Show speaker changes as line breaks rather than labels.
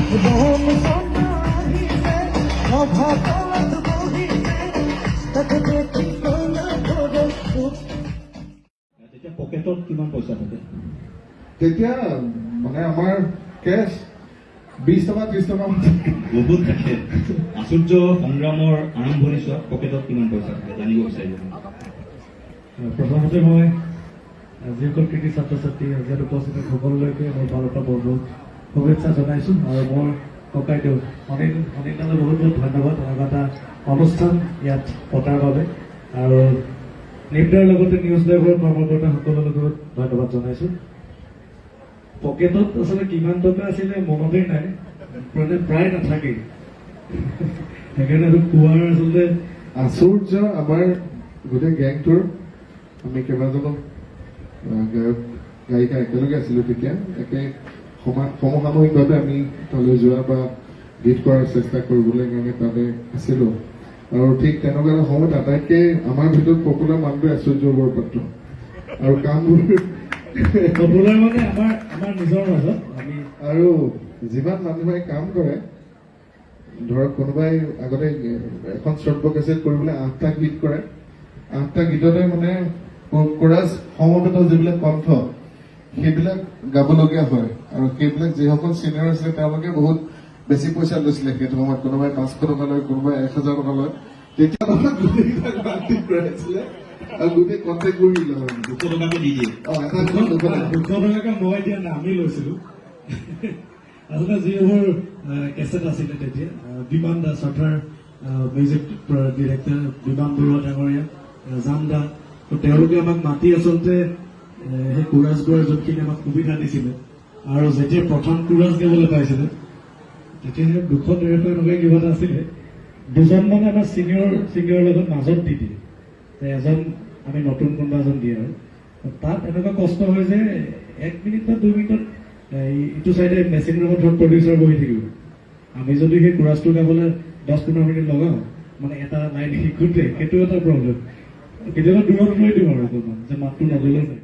তেতিয়া পকেটত কিমান পইচা থাকে?
তেতিয়া মানে আমাৰ কেছ 20 টকা 30 টকা
বহুত থাকে। আশ্চৰ্য সংগ্ৰামৰ আৰম্ভণি চোৱা পকেটত কিমান পইচা থাকে জানিব বিচাৰিব।
প্ৰথমতে মই যিসকল কৃতি ছাত্ৰ ছাত্ৰী ইয়াত উপস্থিত সকলোলৈকে মোৰ ফালৰ পৰা বহুত শুভেচ্ছা জনাইছোঁ আৰু মোৰ ককাইদেউ অনিললৈ বহুত বহুত ধন্যবাদ এনেকুৱা এটা অনুষ্ঠান ইয়াত পতাৰ বাবে আৰু নিৰ্দয়ৰ লগতে নিউজ লাইভৰ কৰ্মকৰ্তা সকলোলৈকে ধন্যবাদ জনাইছোঁ। পকেটত আচলতে কিমান টকা আছিলে মনতেই নাই, মানে প্ৰায় নাথাকেই, সেইকাৰণে আৰু কোৱাৰ আচলতে
আশ্চৰ্য আমাৰ গোটেই গেংটোৰ আমি কেইবাজনো গায়ক গায়িকা একেলগে আছিলোঁ তেতিয়া একে সমসাময়িকভাৱে আমি তালৈ যোৱা বা গীত কৰাৰ চেষ্টা কৰিবলৈ কাৰণে তাতে আছিলোঁ আৰু ঠিক তেনেকুৱা এটা সময়ত আটাইতকৈ আমাৰ ভিতৰত পপুলাৰ মানুহটোৱে আশ্চৰ্য বৰপাত্ৰ আৰু কামবোৰ
পপুলাৰ মানে আমাৰ নিজৰ মাজত আমি
আৰু যিমান মানুহে কাম কৰে ধৰক কোনোবাই আগতে এখন শ্বৰ্ট কেছেট কৰিবলৈ 8টা গীত কৰে, 8টা গীততে মানে কোৰাছ সমবেত যিবিলাক কণ্ঠ সেইবিলাক গাবলগীয়া হয় আৰু সেইবিলাক যিসকল চিনিয়ৰ আছিলে তেওঁলোকে বহুত বেছি পইচা লৈছিলে সেইটো সময়ত, কোনোবাই 500 টকা লয়, কোনোবাই 1000 টকা লয়। তেতিয়া গোটেইকেইটা কণ্টেক্ট কৰাইছিলে আৰু গোটেই কণ্টেক্ট কৰি লয়
200 টকাকৈ দি দিয়ে।
এটা 200 টকাকৈ মই এতিয়া নামি লৈছিলোঁ। আচলতে যিবোৰ কেছেট আছিলে তেতিয়া বিমান দা চৰ্থাৰ মিউজিক ডিৰেক্টৰ বিমান বৰুৱা ডাঙৰীয়া, জাম দা, তেওঁলোকে আমাক মাতি আচলতে সেই কোৰাছ গোৱাৰ যোনখিনি আমাক সুবিধা দিছিলে আৰু যেতিয়া প্ৰথম কোৰাছ গাবলৈ পাইছিলে তেতিয়া 200-150 এনেকুৱা কিবা এটা আছিলে। দুজন মানে আমাৰ ছিংগাৰৰ লগত মাজত দি দিয়ে, এজন আমি নতুন কোনোবা এজন দিয়ে আৰু তাত এনেকুৱা কষ্ট হয় যে 1 মিনিট বা 2 মিনিটত ইটো চাইডে মেচিন ৰুমত ধৰক প্ৰডিউচাৰ বহি থাকিব, আমি যদি সেই কোৰাছটো গাবলৈ 10-15 মিনিট লগাওঁ মানে এটা লাইন শিকোঁতে সেইটো এটা প্ৰব্লেম। কেতিয়াবা দূৰত লৈ দিওঁ আৰু যে মাতটো নগ'লে যায়।